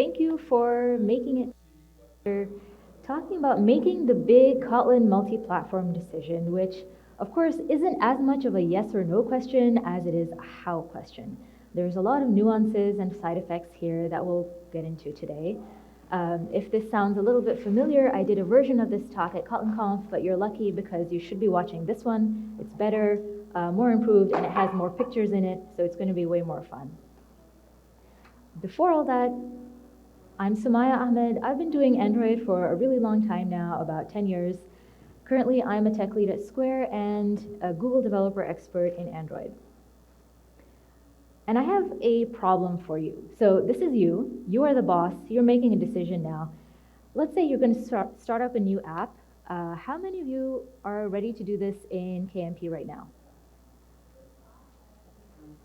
thank you for making it. We're talking about making the big Kotlin multi-platform decision, which of course isn't as much of a yes or no question as it is a how question. There's a lot of nuances and side effects here that we'll get into today. If this sounds a little bit familiar, I did a version of this talk at KotlinConf, but you're lucky because you should be watching this one. It's better, more improved, and it has more pictures in it, so it's going to be way more fun. Before all that, I'm Sumayyah Ahmed. I've been doing Android for a really long time now, about 10 years. Currently, I'm a tech lead at Square and a Google developer expert in Android. And I have a problem for you. So this is you. You are the boss. You're making a decision now. Let's say you're going to start up a new app. How many of you are ready to do this in KMP right now?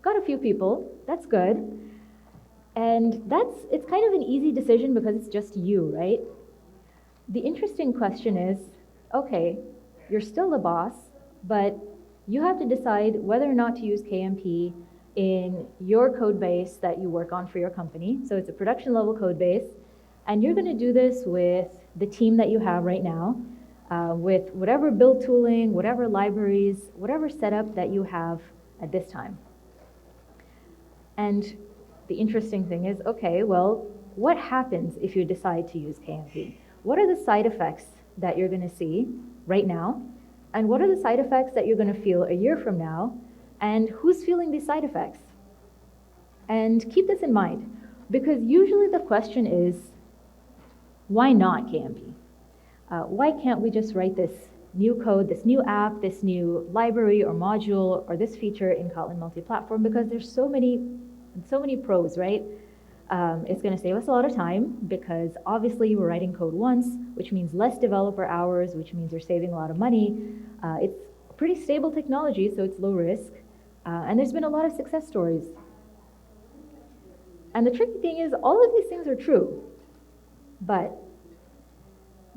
Got a few people. That's good. And it's kind of an easy decision because it's just you, right? The interesting question is, okay, you're still the boss, but you have to decide whether or not to use KMP in your code base that you work on for your company. So it's a production level code base, and you're going to do this with the team that you have right now, with whatever build tooling, whatever libraries, whatever setup that you have at this time. And the interesting thing is, okay, well, what happens if you decide to use KMP? What are the side effects that you're going to see right now? And what are the side effects that you're going to feel a year from now? And who's feeling these side effects? And keep this in mind, because usually the question is, why not KMP? Why can't we just write this new code, this new app, this new library or module, or this feature in Kotlin Multiplatform? Because there's so many pros, right? It's going to save us a lot of time because obviously we're writing code once, which means less developer hours, which means you're saving a lot of money. It's pretty stable technology, so it's low risk. And there's been a lot of success stories. And the tricky thing is all of these things are true, but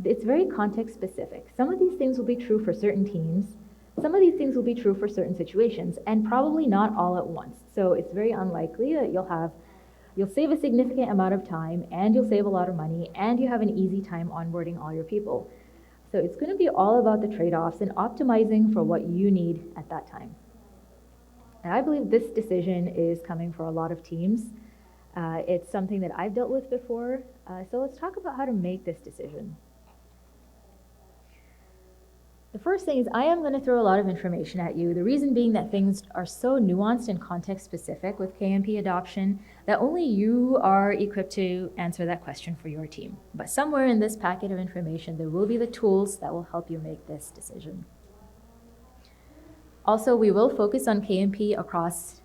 it's very context specific. Some of these things will be true for certain teams. Some of these things will be true for certain situations, and probably not all at once. So it's very unlikely that you'll save a significant amount of time, and you'll save a lot of money, and you have an easy time onboarding all your people. So it's going to be all about the trade-offs and optimizing for what you need at that time. And I believe this decision is coming for a lot of teams. It's something that I've dealt with before. So let's talk about how to make this decision. The first thing is I am going to throw a lot of information at you. The reason being that things are so nuanced and context specific with KMP adoption that only you are equipped to answer that question for your team. But somewhere in this packet of information, there will be the tools that will help you make this decision. Also, we will focus on KMP across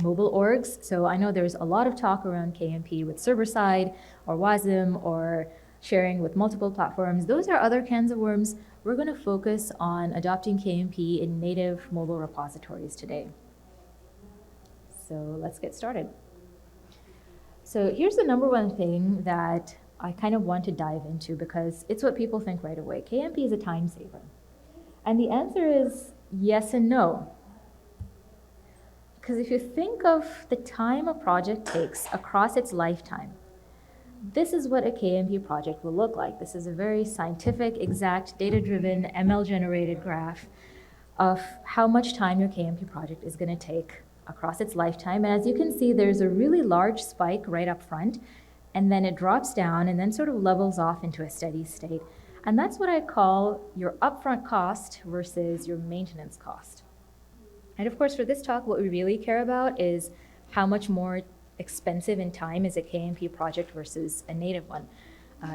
mobile orgs. So I know there's a lot of talk around KMP with server-side or WASM or sharing with multiple platforms. Those are other cans of worms. We're going to focus on adopting KMP in native mobile repositories today. So let's get started. So here's the number one thing that I kind of want to dive into because it's what people think right away. KMP is a time saver. And the answer is yes and no. Because if you think of the time a project takes across its lifetime, this is what a KMP project will look like. This is a very scientific, exact, data-driven, ML-generated graph of how much time your KMP project is going to take across its lifetime. And as you can see, there's a really large spike right up front, and then it drops down and then sort of levels off into a steady state. And that's what I call your upfront cost versus your maintenance cost. And of course, for this talk, what we really care about is how much more expensive in time is a KMP project versus a native one.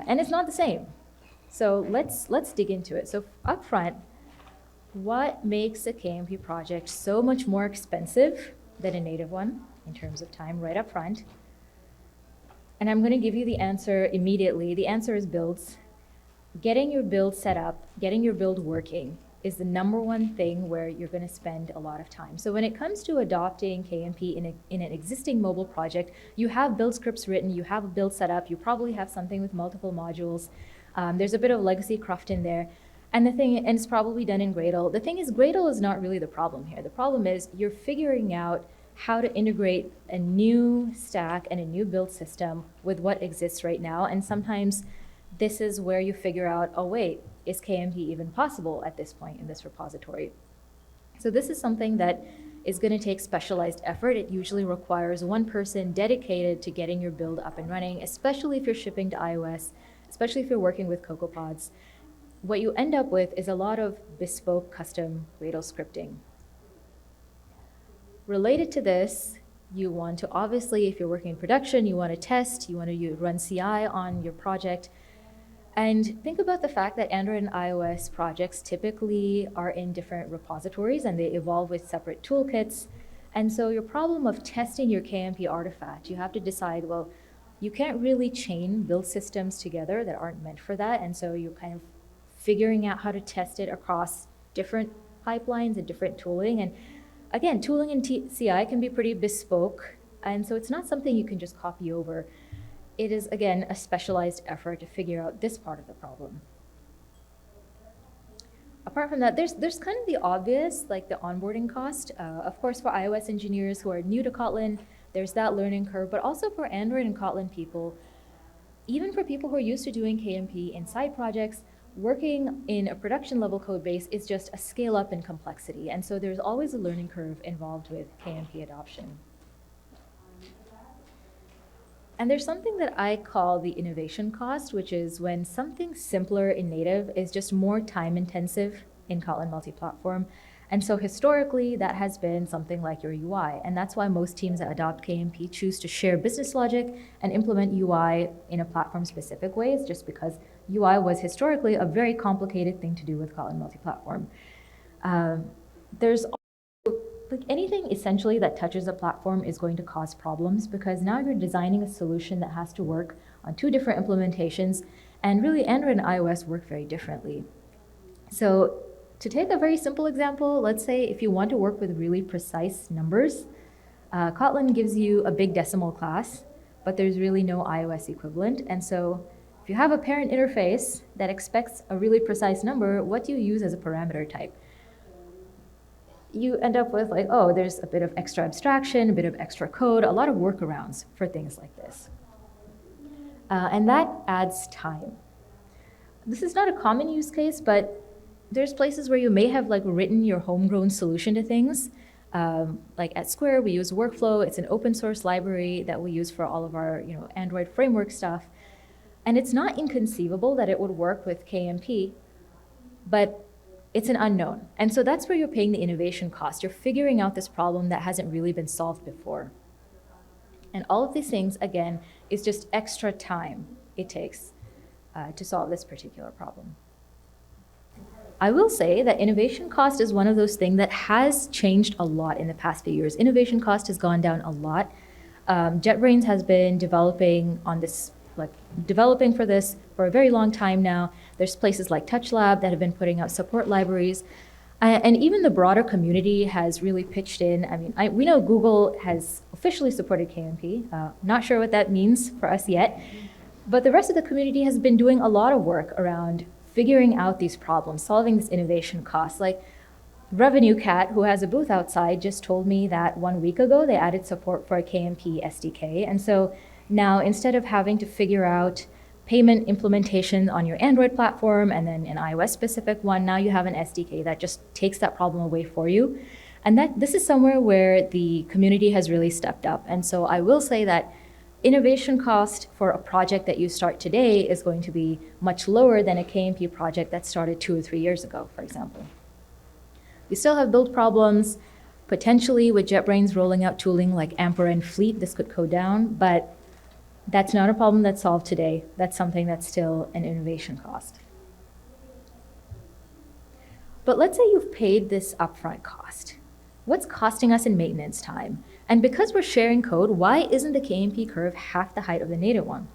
And it's not the same. So let's dig into it. So up front, what makes a KMP project so much more expensive than a native one in terms of time right up front? And I'm going to give you the answer immediately. The answer is builds. Getting your build set up, getting your build working is the number one thing where you're going to spend a lot of time. So when it comes to adopting KMP in an existing mobile project, you have build scripts written, you have a build set up, you probably have something with multiple modules. There's a bit of legacy cruft in there. And it's probably done in Gradle. The thing is, Gradle is not really the problem here. The problem is you're figuring out how to integrate a new stack and a new build system with what exists right now. And sometimes this is where you figure out, oh wait, is KMP even possible at this point in this repository? So this is something that is going to take specialized effort. It usually requires one person dedicated to getting your build up and running, especially if you're shipping to iOS, especially if you're working with CocoaPods. What you end up with is a lot of bespoke custom Gradle scripting. Related to this, you want to, obviously, if you're working in production, you want to test, you want to run CI on your project. And think about the fact that Android and iOS projects typically are in different repositories and they evolve with separate toolkits. And so your problem of testing your KMP artifact, you have to decide, well, you can't really chain build systems together that aren't meant for that. And so you're kind of figuring out how to test it across different pipelines and different tooling. And again, tooling in CI can be pretty bespoke. And so it's not something you can just copy over. It is, again, a specialized effort to figure out this part of the problem. Apart from that, there's kind of the obvious, like the onboarding cost. Of course, for iOS engineers who are new to Kotlin, there's that learning curve, but also for Android and Kotlin people, even for people who are used to doing KMP in side projects, working in a production level code base is just a scale up in complexity. And so there's always a learning curve involved with KMP adoption. And there's something that I call the innovation cost, which is when something simpler in native is just more time intensive in Kotlin Multiplatform. And so historically, that has been something like your UI. And that's why most teams that adopt KMP choose to share business logic and implement UI in a platform-specific way. It's just because UI was historically a very complicated thing to do with Kotlin Multiplatform. There's like anything essentially that touches a platform is going to cause problems because now you're designing a solution that has to work on two different implementations, and really Android and iOS work very differently. So to take a very simple example, let's say if you want to work with really precise numbers, Kotlin gives you a big decimal class, but there's really no iOS equivalent. And so if you have a parent interface that expects a really precise number, what do you use as a parameter type? You end up with like, oh, there's a bit of extra abstraction, a bit of extra code, a lot of workarounds for things like this. And that adds time. This is not a common use case, but there's places where you may have like written your homegrown solution to things. Like at Square, we use Workflow. It's an open source library that we use for all of our Android framework stuff. And it's not inconceivable that it would work with KMP, but it's an unknown. And so that's where you're paying the innovation cost. You're figuring out this problem that hasn't really been solved before. And all of these things, again, is just extra time it takes to solve this particular problem. I will say that innovation cost is one of those things that has changed a lot in the past few years. Innovation cost has gone down a lot. JetBrains has been developing on this, developing for this for a very long time now. There's places like TouchLab that have been putting out support libraries. And even the broader community has really pitched in. I mean, we know Google has officially supported KMP. Not sure what that means for us yet. But the rest of the community has been doing a lot of work around figuring out these problems, solving this innovation cost. Like Revenue Cat, who has a booth outside, just told me that 1 week ago they added support for a KMP SDK. And so now instead of having to figure out payment implementation on your Android platform and then an iOS specific one, now you have an SDK that just takes that problem away for you. And this is somewhere where the community has really stepped up. And so I will say that innovation cost for a project that you start today is going to be much lower than a KMP project that started 2 or 3 years ago, for example. You still have build problems. Potentially with JetBrains rolling out tooling like Amper and Fleet, this could go down, but that's not a problem that's solved today. That's something that's still an innovation cost. But let's say you've paid this upfront cost. What's costing us in maintenance time? And because we're sharing code, why isn't the KMP curve half the height of the native one?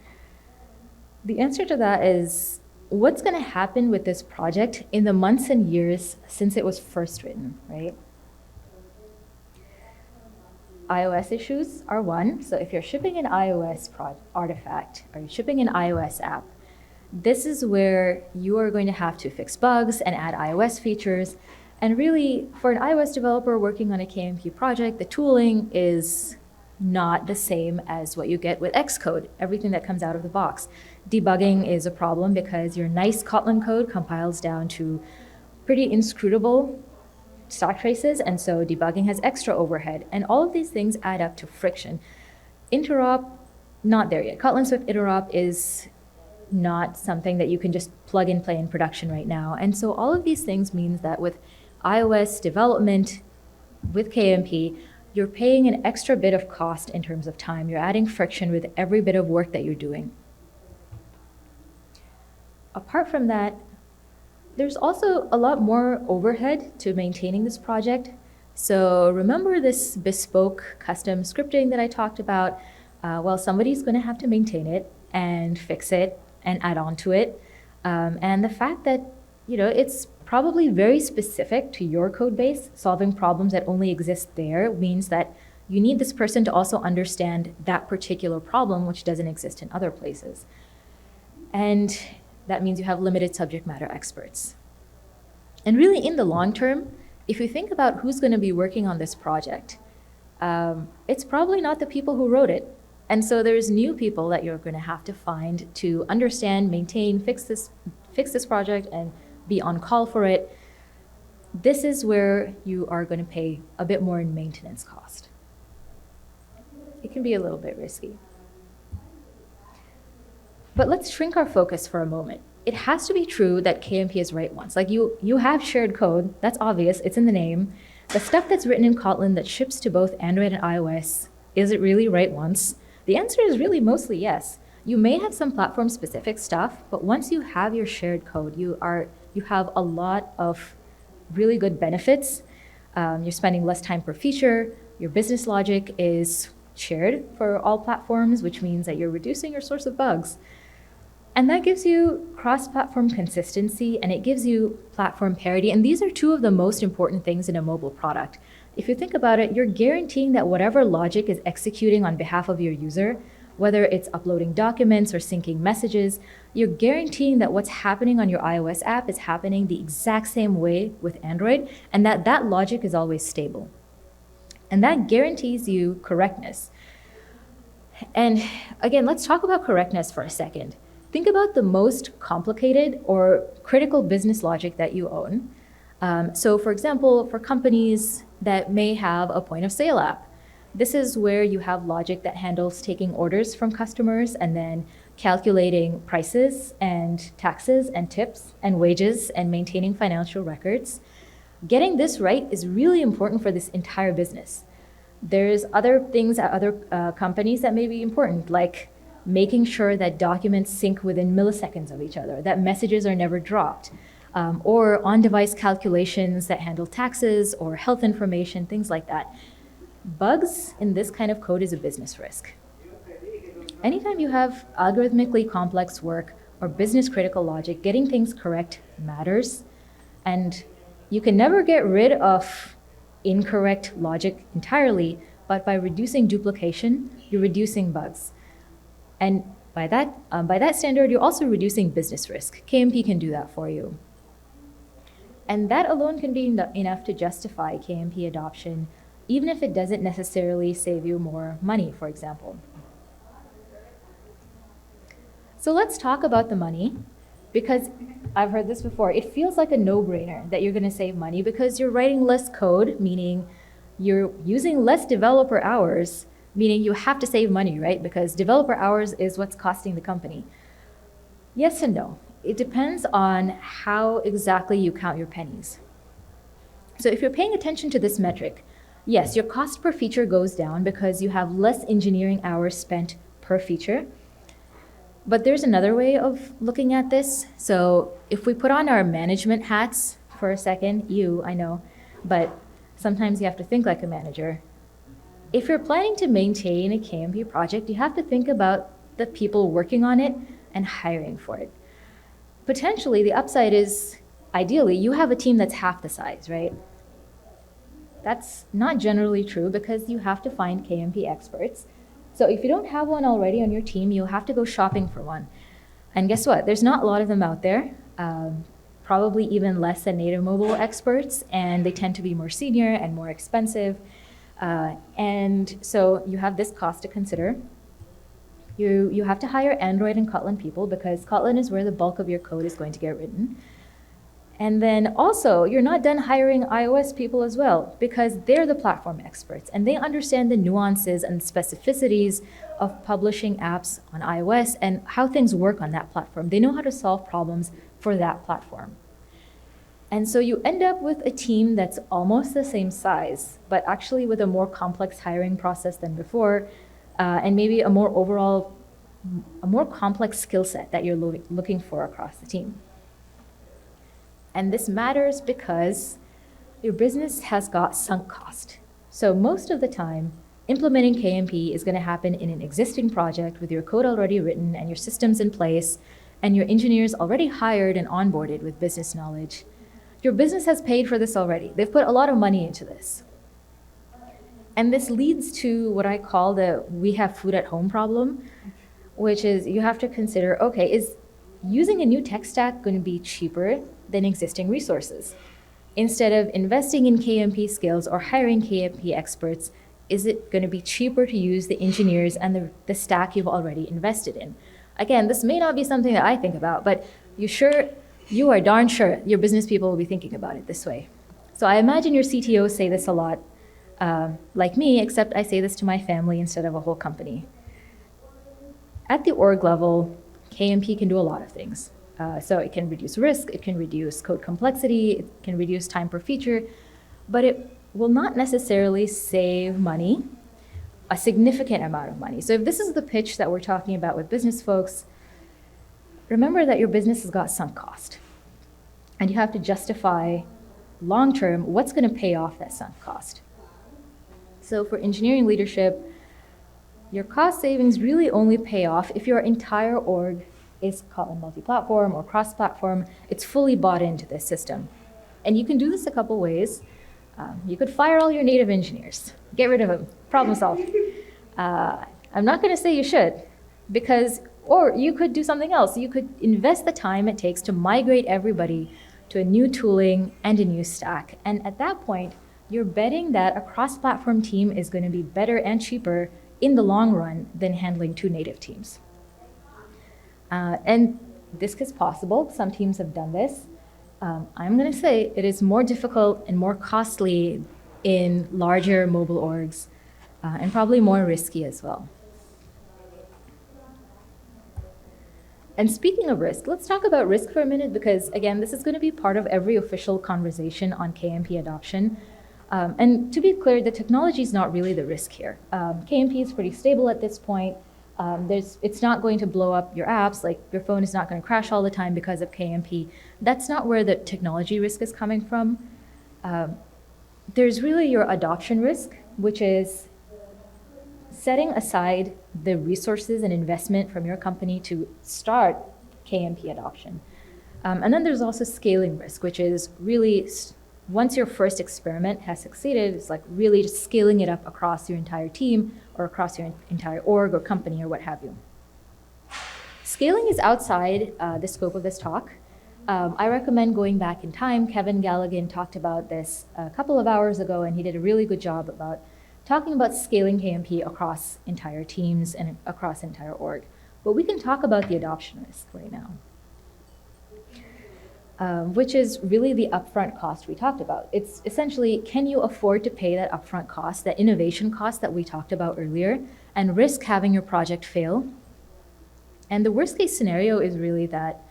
The answer to that is what's going to happen with this project in the months and years since it was first written, right? iOS issues are one. So if you're shipping an iOS artifact or you're shipping an iOS app, this is where you are going to have to fix bugs and add iOS features. And really, for an iOS developer working on a KMP project, the tooling is not the same as what you get with Xcode, everything that comes out of the box. Debugging is a problem because your nice Kotlin code compiles down to pretty inscrutable stock traces, and so debugging has extra overhead. And all of these things add up to friction. Interop, not there yet. Kotlin Swift interop is not something that you can just plug and play in production right now. And so all of these things means that with iOS development with KMP, you're paying an extra bit of cost in terms of time. You're adding friction with every bit of work that you're doing. Apart from that, there's also a lot more overhead to maintaining this project. So remember this bespoke custom scripting that I talked about? Well, somebody's going to have to maintain it and fix it and add on to it. And the fact that, it's probably very specific to your code base, solving problems that only exist there means that you need this person to also understand that particular problem, which doesn't exist in other places. And that means you have limited subject matter experts. And really, in the long term, if you think about who's going to be working on this project, it's probably not the people who wrote it. And so there's new people that you're going to have to find to understand, maintain, fix this project, and be on call for it. This is where you are going to pay a bit more in maintenance cost. It can be a little bit risky. But let's shrink our focus for a moment. It has to be true that KMP is write once. Like you have shared code, that's obvious, it's in the name. The stuff that's written in Kotlin that ships to both Android and iOS, is it really write once? The answer is really mostly yes. You may have some platform-specific stuff, but once you have your shared code, you have a lot of really good benefits. You're spending less time per feature. Your business logic is shared for all platforms, which means that you're reducing your source of bugs. And that gives you cross-platform consistency, and it gives you platform parity. And these are two of the most important things in a mobile product. If you think about it, you're guaranteeing that whatever logic is executing on behalf of your user, whether it's uploading documents or syncing messages, you're guaranteeing that what's happening on your iOS app is happening the exact same way with Android, and that logic is always stable. And that guarantees you correctness. And again, let's talk about correctness for a second. Think about the most complicated or critical business logic that you own. So for example, for companies that may have a point of sale app, this is where you have logic that handles taking orders from customers and then calculating prices and taxes and tips and wages and maintaining financial records. Getting this right is really important for this entire business. There's other things at other companies that may be important, like making sure that documents sync within milliseconds of each other, that messages are never dropped, or on-device calculations that handle taxes or health information, things like that. Bugs in this kind of code is a business risk. Anytime you have algorithmically complex work or business-critical logic, getting things correct matters, and you can never get rid of incorrect logic entirely, but by reducing duplication, you're reducing bugs. And by that standard, you're also reducing business risk. KMP can do that for you. And that alone can be enough to justify KMP adoption, even if it doesn't necessarily save you more money, for example. So let's talk about the money, because I've heard this before. It feels like a no-brainer that you're going to save money because you're writing less code, meaning you're using less developer hours, meaning you have to save money, right? Because developer hours is what's costing the company. Yes and no. It depends on how exactly you count your pennies. So if you're paying attention to this metric, yes, your cost per feature goes down because you have less engineering hours spent per feature. But there's another way of looking at this. So if we put on our management hats for a second, I know, but sometimes you have to think like a manager. If you're planning to maintain a KMP project, you have to think about the people working on it and hiring for it. Potentially, the upside is, ideally, you have a team that's half the size, right? That's not generally true because you have to find KMP experts. So if you don't have one already on your team, you'll have to go shopping for one. And guess what? There's not a lot of them out there. probably even less than native mobile experts, and they tend to be more senior and more expensive. And so you have this cost to consider. You have to hire Android and Kotlin people because Kotlin is where the bulk of your code is going to get written. And then also, you're not done hiring iOS people as well because they're the platform experts and they understand the nuances and specificities of publishing apps on iOS and how things work on that platform. They know how to solve problems for that platform. And so you end up with a team that's almost the same size, but actually with a more complex hiring process than before, and maybe a more complex skill set that you're looking for across the team. And this matters because your business has got sunk cost. So most of the time, implementing KMP is going to happen in an existing project with your code already written and your systems in place and your engineers already hired and onboarded with business knowledge. Your business has paid for this already. They've put a lot of money into this. And this leads to what I call the we have food at home problem, which is you have to consider, okay, is using a new tech stack going to be cheaper than existing resources? Instead of investing in KMP skills or hiring KMP experts, is it going to be cheaper to use the engineers and the stack you've already invested in? Again, this may not be something that I think about, but you are darn sure your business people will be thinking about it this way. So I imagine your CTOs say this a lot, like me, except I say this to my family instead of a whole company. At the org level, KMP can do a lot of things. So it can reduce risk, it can reduce code complexity, it can reduce time per feature, but it will not necessarily save money, a significant amount of money. So if this is the pitch that we're talking about with business folks, remember that your business has got sunk cost. And you have to justify long-term what's going to pay off that sunk cost. So for engineering leadership, your cost savings really only pay off if your entire org is Kotlin Multiplatform or cross-platform. It's fully bought into this system. And you can do this a couple ways. You could fire all your native engineers, get rid of them, problem solved. I'm not going to say you should, or you could do something else. You could invest the time it takes to migrate everybody to a new tooling and a new stack. And at that point, you're betting that a cross-platform team is going to be better and cheaper in the long run than handling two native teams. And this is possible. Some teams have done this. I'm going to say it is more difficult and more costly in larger mobile orgs, and probably more risky as well. And speaking of risk, let's talk about risk for a minute because, again, this is going to be part of every official conversation on KMP adoption. And to be clear, the technology is not really the risk here. KMP is pretty stable at this point. It's not going to blow up your apps, like your phone is not going to crash all the time because of KMP. That's not where the technology risk is coming from. There's really your adoption risk, which is setting aside the resources and investment from your company to start KMP adoption. And then there's also scaling risk, which is really once your first experiment has succeeded, it's like really just scaling it up across your entire team or across your entire org or company or what have you. Scaling is outside the scope of this talk. I recommend going back in time. Kevin Galligan talked about this a couple of hours ago, and he did a really good job about talking about scaling KMP across entire teams and across entire org. But we can talk about the adoption risk right now. Which is really the upfront cost we talked about. It's essentially, can you afford to pay that upfront cost, that innovation cost that we talked about earlier, and risk having your project fail? And the worst case scenario is really that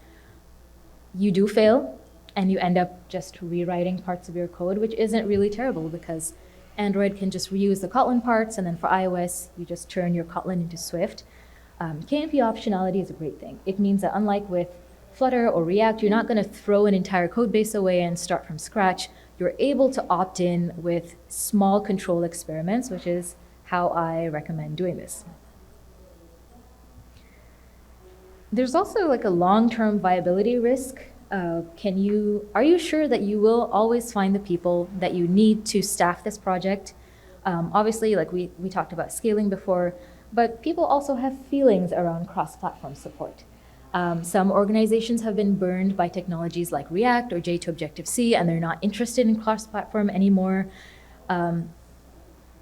you do fail and you end up just rewriting parts of your code, which isn't really terrible because Android can just reuse the Kotlin parts, and then for iOS, you just turn your Kotlin into Swift. KMP optionality is a great thing. It means that unlike with Flutter or React, you're not going to throw an entire code base away and start from scratch. You're able to opt in with small control experiments, which is how I recommend doing this. There's also like a long-term viability risk. Are you sure that you will always find the people that you need to staff this project? Obviously, like we talked about scaling before, but people also have feelings around cross-platform support. Some organizations have been burned by technologies like React or J to Objective-C, and they're not interested in cross-platform anymore.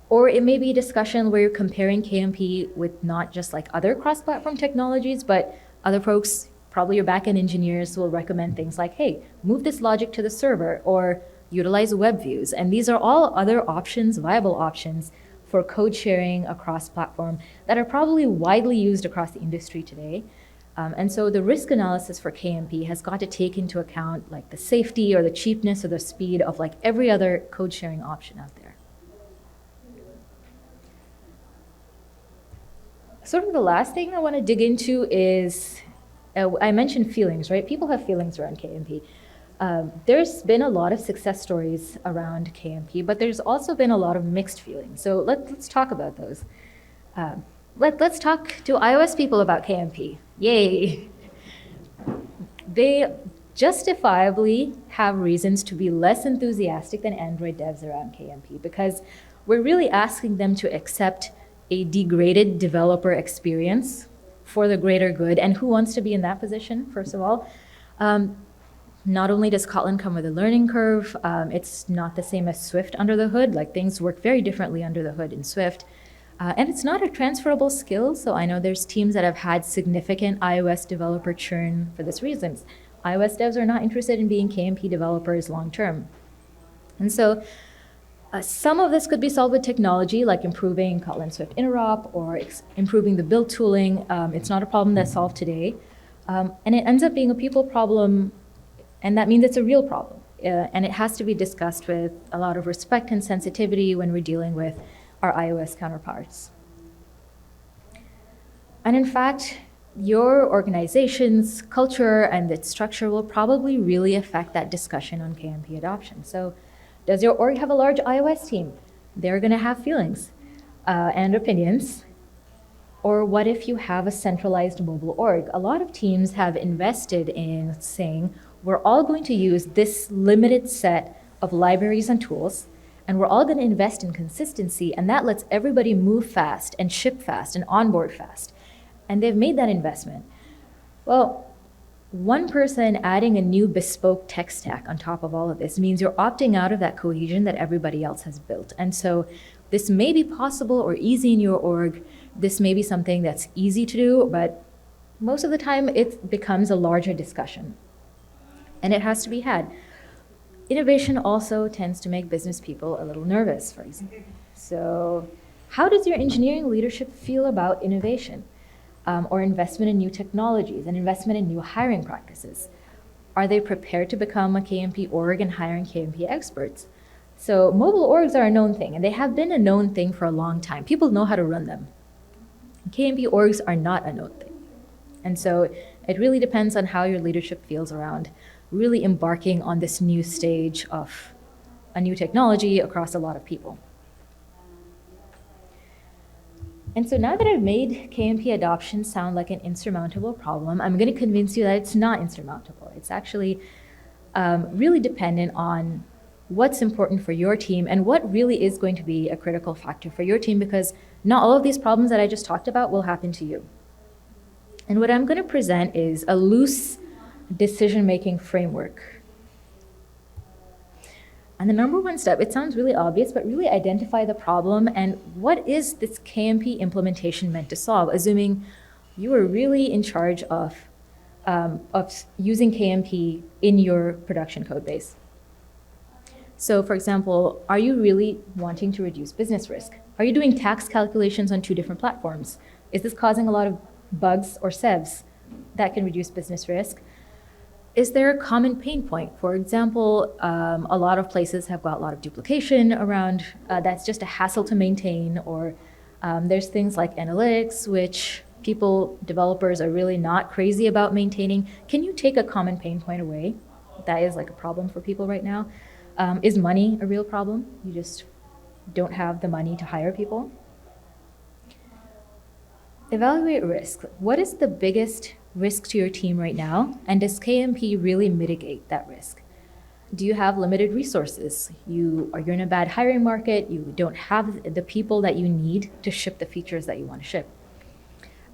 Or it may be a discussion where you're comparing KMP with not just like other cross-platform technologies, but other folks, probably your backend engineers, will recommend things like, hey, move this logic to the server or utilize web views. And these are all other options, viable options for code sharing across platform that are probably widely used across the industry today. And so the risk analysis for KMP has got to take into account like the safety or the cheapness or the speed of like every other code sharing option out there. Sort of the last thing I want to dig into is, I mentioned feelings, right? People have feelings around KMP. There's been a lot of success stories around KMP, but there's also been a lot of mixed feelings. So let's talk about those. Let's talk to iOS people about KMP. Yay! They justifiably have reasons to be less enthusiastic than Android devs around KMP because we're really asking them to accept a degraded developer experience for the greater good. And who wants to be in that position, first of all? Not only does Kotlin come with a learning curve, it's not the same as Swift under the hood. Like things work very differently under the hood in Swift. And it's not a transferable skill. So I know there's teams that have had significant iOS developer churn for this reason. iOS devs are not interested in being KMP developers long term. And so some of this could be solved with technology, like improving Kotlin Swift interop or improving the build tooling. It's not a problem that's solved today. And it ends up being a people problem, and that means it's a real problem. And it has to be discussed with a lot of respect and sensitivity when we're dealing with our iOS counterparts. And in fact, your organization's culture and its structure will probably really affect that discussion on KMP adoption. So does your org have a large iOS team? They're going to have feelings and opinions. Or what if you have a centralized mobile org? A lot of teams have invested in saying, we're all going to use this limited set of libraries and tools, and we're all going to invest in consistency, and that lets everybody move fast and ship fast and onboard fast. And they've made that investment. Well, one person adding a new bespoke tech stack on top of all of this means you're opting out of that cohesion that everybody else has built. And so this may be possible or easy in your org. This may be something that's easy to do, but most of the time it becomes a larger discussion. And it has to be had. Innovation also tends to make business people a little nervous, for example. So how does your engineering leadership feel about innovation? Or investment in new technologies and investment in new hiring practices? Are they prepared to become a KMP org and hiring KMP experts? So mobile orgs are a known thing, and they have been a known thing for a long time. People know how to run them. KMP orgs are not a known thing. And so it really depends on how your leadership feels around really embarking on this new stage of a new technology across a lot of people. And so now that I've made KMP adoption sound like an insurmountable problem, I'm going to convince you that it's not insurmountable. It's actually really dependent on what's important for your team and what really is going to be a critical factor for your team, because not all of these problems that I just talked about will happen to you. And what I'm going to present is a loose decision-making framework. And the number one step, it sounds really obvious, but really identify the problem and what is this KMP implementation meant to solve, assuming you are really in charge of using KMP in your production code base. So for example, are you really wanting to reduce business risk? Are you doing tax calculations on 2 different platforms? Is this causing a lot of bugs or SEVs that can reduce business risk? Is there a common pain point? For example, a lot of places have got a lot of duplication around that's just a hassle to maintain, or there's things like analytics, which developers are really not crazy about maintaining. Can you take a common pain point away? That is like a problem for people right now. Is money a real problem? You just don't have the money to hire people? Evaluate risk. What is the biggest risk to your team right now? And does KMP really mitigate that risk? Do you have limited resources? You're in a bad hiring market. You don't have the people that you need to ship the features that you want to ship.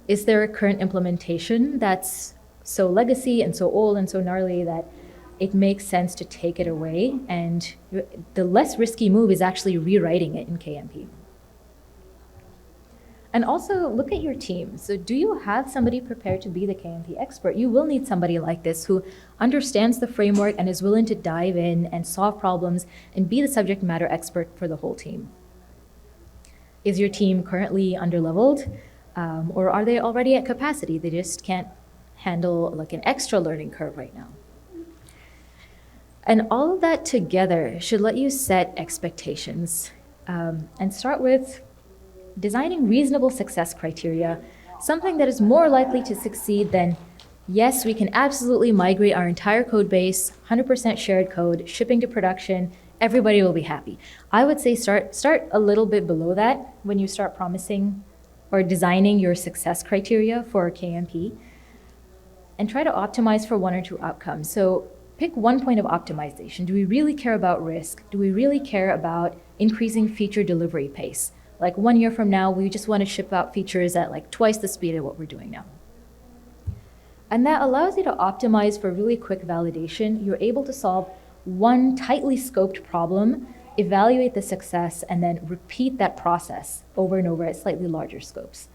Is there a current implementation that's so legacy and so old and so gnarly that it makes sense to take it away. And the less risky move is actually rewriting it in KMP. And also look at your team. So do you have somebody prepared to be the KMP expert? You will need somebody like this who understands the framework and is willing to dive in and solve problems and be the subject matter expert for the whole team. Is your team currently underleveled? Or are they already at capacity? They just can't handle like an extra learning curve right now. And all of that together should let you set expectations and start with designing reasonable success criteria, something that is more likely to succeed than, yes, we can absolutely migrate our entire code base, 100% shared code, shipping to production, everybody will be happy. I would say start a little bit below that when you start promising or designing your success criteria for KMP, and try to optimize for one or two outcomes. So pick one point of optimization. Do we really care about risk? Do we really care about increasing feature delivery pace? Like 1 year from now, we just want to ship out features at like twice the speed of what we're doing now. And that allows you to optimize for really quick validation. You're able to solve one tightly scoped problem, evaluate the success, and then repeat that process over and over at slightly larger scopes.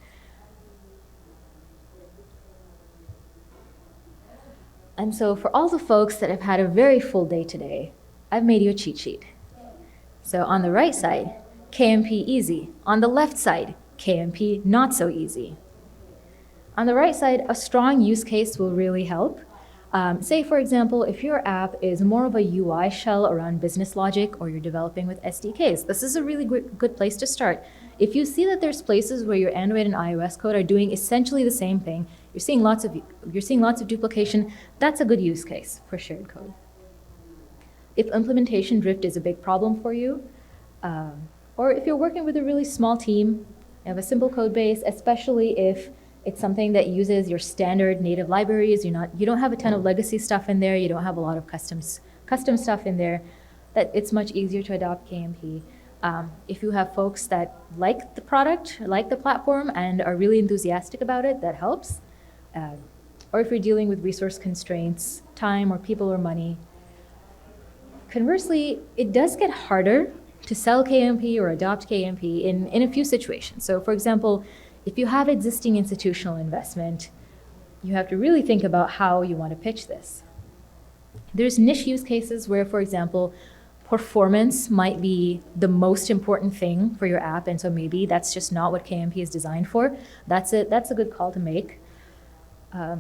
And so for all the folks that have had a very full day today, I've made you a cheat sheet. So on the right side, KMP easy. On the left side, KMP not so easy. On the right side, a strong use case will really help. Say, for example, if your app is more of a UI shell around business logic or you're developing with SDKs, this is a really good place to start. If you see that there's places where your Android and iOS code are doing essentially the same thing, you're seeing lots of duplication, that's a good use case for shared code. If implementation drift is a big problem for you, or if you're working with a really small team, you have a simple code base, especially if it's something that uses your standard native libraries, you don't have a ton of legacy stuff in there, you don't have a lot of custom stuff in there, that it's much easier to adopt KMP. If you have folks that like the product, like the platform, and are really enthusiastic about it, that helps. Or if you're dealing with resource constraints, time or people or money. Conversely, it does get harder to sell KMP or adopt KMP in a few situations. So for example, if you have existing institutional investment, you have to really think about how you want to pitch this. There's niche use cases where, for example, performance might be the most important thing for your app, and so maybe that's just not what KMP is designed for. That's a good call to make.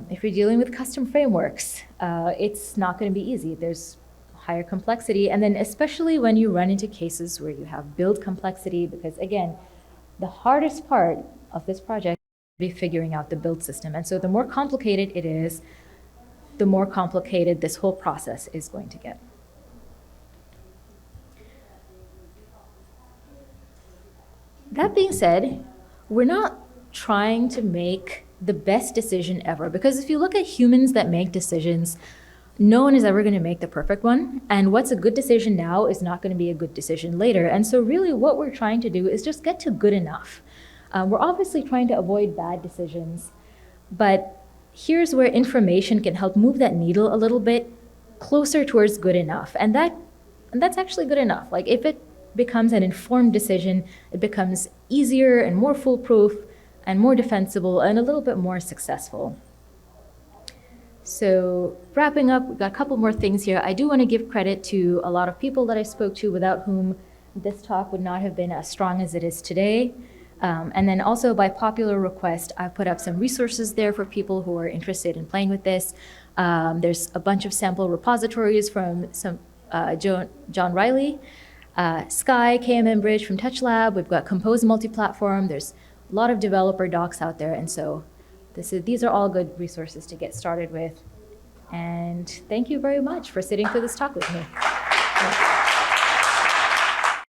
If you're dealing with custom frameworks, it's not going to be easy. There's higher complexity, and then especially when you run into cases where you have build complexity, because again, the hardest part of this project will be figuring out the build system. And so the more complicated it is, the more complicated this whole process is going to get. That being said, we're not trying to make the best decision ever, because if you look at humans that make decisions, no one is ever going to make the perfect one, and what's a good decision now is not going to be a good decision later. And so really what we're trying to do is just get to good enough. We're obviously trying to avoid bad decisions, but here's where information can help move that needle a little bit closer towards good enough. And that's actually good enough. Like if it becomes an informed decision, it becomes easier and more foolproof and more defensible and a little bit more successful. So wrapping up, we've got a couple more things here. I do want to give credit to a lot of people that I spoke to without whom this talk would not have been as strong as it is today. And then also by popular request, I've put up some resources there for people who are interested in playing with this. There's a bunch of sample repositories from John Riley, Sky, KMM Bridge from TouchLab. We've got Kotlin Multiplatform. There's a lot of developer docs out there. And so these are all good resources to get started with. And thank you very much for sitting through this talk with me.